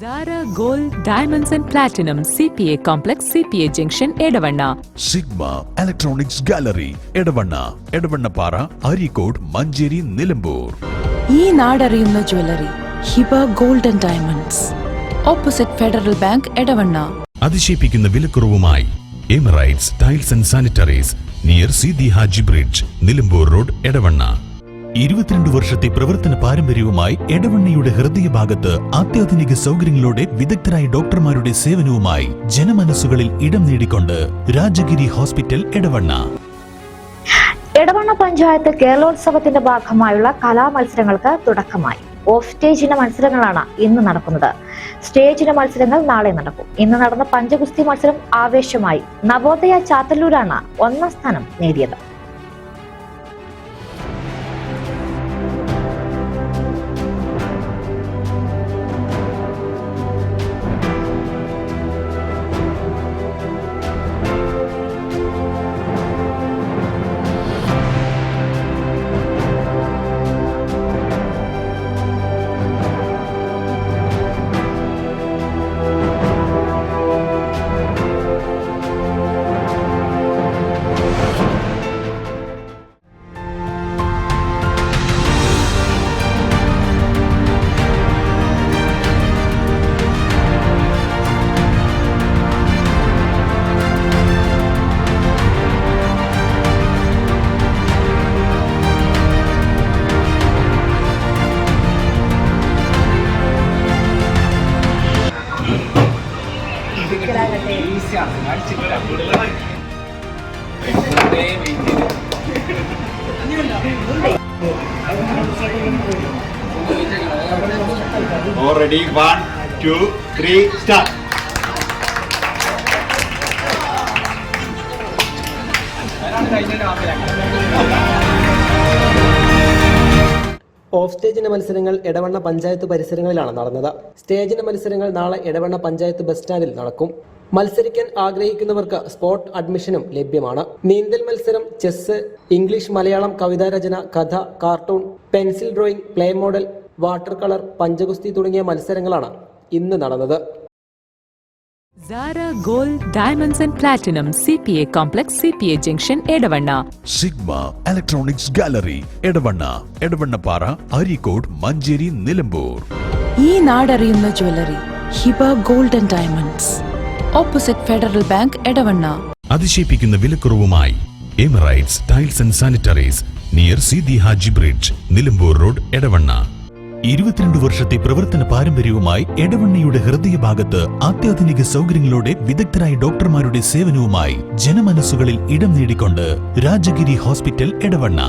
Zara Gold Diamonds and Platinum CPA Complex CPA Junction Edavanna Sigma Electronics Gallery Edavannappara Areekode Manjeri Nilambur ഈ നാടറിയുന്ന jewellery Hiba Gold and Diamonds opposite Federal Bank Edavanna അതിശയിപ്പിക്കുന്ന വിലക്കുറവുമായി Emirates Tiles and Sanitaries near Sidi Haji Bridge Nilambur Road Edavanna 22 വർഷത്തെ പ്രവർത്തന പാരമ്പര്യവുമായി എടവണ്ണയുടെ ഹൃദയഭാഗത്ത് അത്യാധുനിക സൗകര്യങ്ങളോടെ വിദഗ്ധരായ ഡോക്ടർമാരുടെ സേവനവുമായി ജനമനസ്സുകളിൽ ഇടം നേടിക്കൊണ്ട് രാജഗിരി ഹോസ്പിറ്റൽ എടവണ്ണ. എടവണ്ണ പഞ്ചായത്ത് കേരളോത്സവത്തിന്റെ ഭാഗമായുള്ള കലാമത്സരങ്ങൾക്ക് തുടക്കമായി. ഓഫ് സ്റ്റേജിന്റെ മത്സരങ്ങളാണ് ഇന്ന് നടക്കുന്നത്. സ്റ്റേജിന്റെ മത്സരങ്ങൾ നാളെ നടക്കും. ഇന്ന് നടന്ന പഞ്ചഗുസ്തി മത്സരം ആവേശമായി. നവോദയ ചാത്തല്ലൂരാണ് 1ാം സ്ഥാനം നേടിയത്. Ready, 1, 2, 3, start. ഓഫ് സ്റ്റേജിന്റെ മത്സരങ്ങൾ എടവണ്ണ പഞ്ചായത്ത് പരിസരങ്ങളിലാണ് നടന്നത്. സ്റ്റേജിന്റെ മത്സരങ്ങൾ നാളെ എടവണ്ണ പഞ്ചായത്ത് ബസ് സ്റ്റാൻഡിൽ നടക്കും. മത്സരിക്കാൻ ആഗ്രഹിക്കുന്നവർക്ക് സ്പോട്ട് അഡ്മിഷനും ലഭ്യമാണ്. നീന്തൽ മത്സരം, ചെസ്, ഇംഗ്ലീഷ് മലയാളം കവിതാരചന, കഥ, cartoon, pencil drawing, play model, water colour, പഞ്ചഗുസ്തി തുടങ്ങിയ മത്സരങ്ങളാണ് ഇന്ന് നടന്നത്. Zara Gold Diamonds and Platinum CPA Complex CPA Junction Edavanna Sigma Electronics Gallery Edavannappara Areekode Manjeri Nilambur. ഈ നാടറിയുന്ന jewellery Hiba Gold and Diamonds opposite Federal Bank Edavanna അതിശയിപ്പിക്കുന്ന വിലക്കുറവുമായി Emirates Tiles and Sanitaries near Sidi Haji Bridge Nilambur Road Edavanna. 22 വർഷത്തെ പ്രവർത്തന പാരമ്പര്യവുമായി എടവണ്ണയുടെ ഹൃദയഭാഗത്ത് അത്യാധുനിക സൗകര്യങ്ങളോടെ വിദഗ്ധരായ ഡോക്ടർമാരുടെ സേവനവുമായി ജനമനസ്സുകളിൽ ഇടം നേടിക്കൊണ്ട് രാജഗിരി ഹോസ്പിറ്റൽ എടവണ്ണ.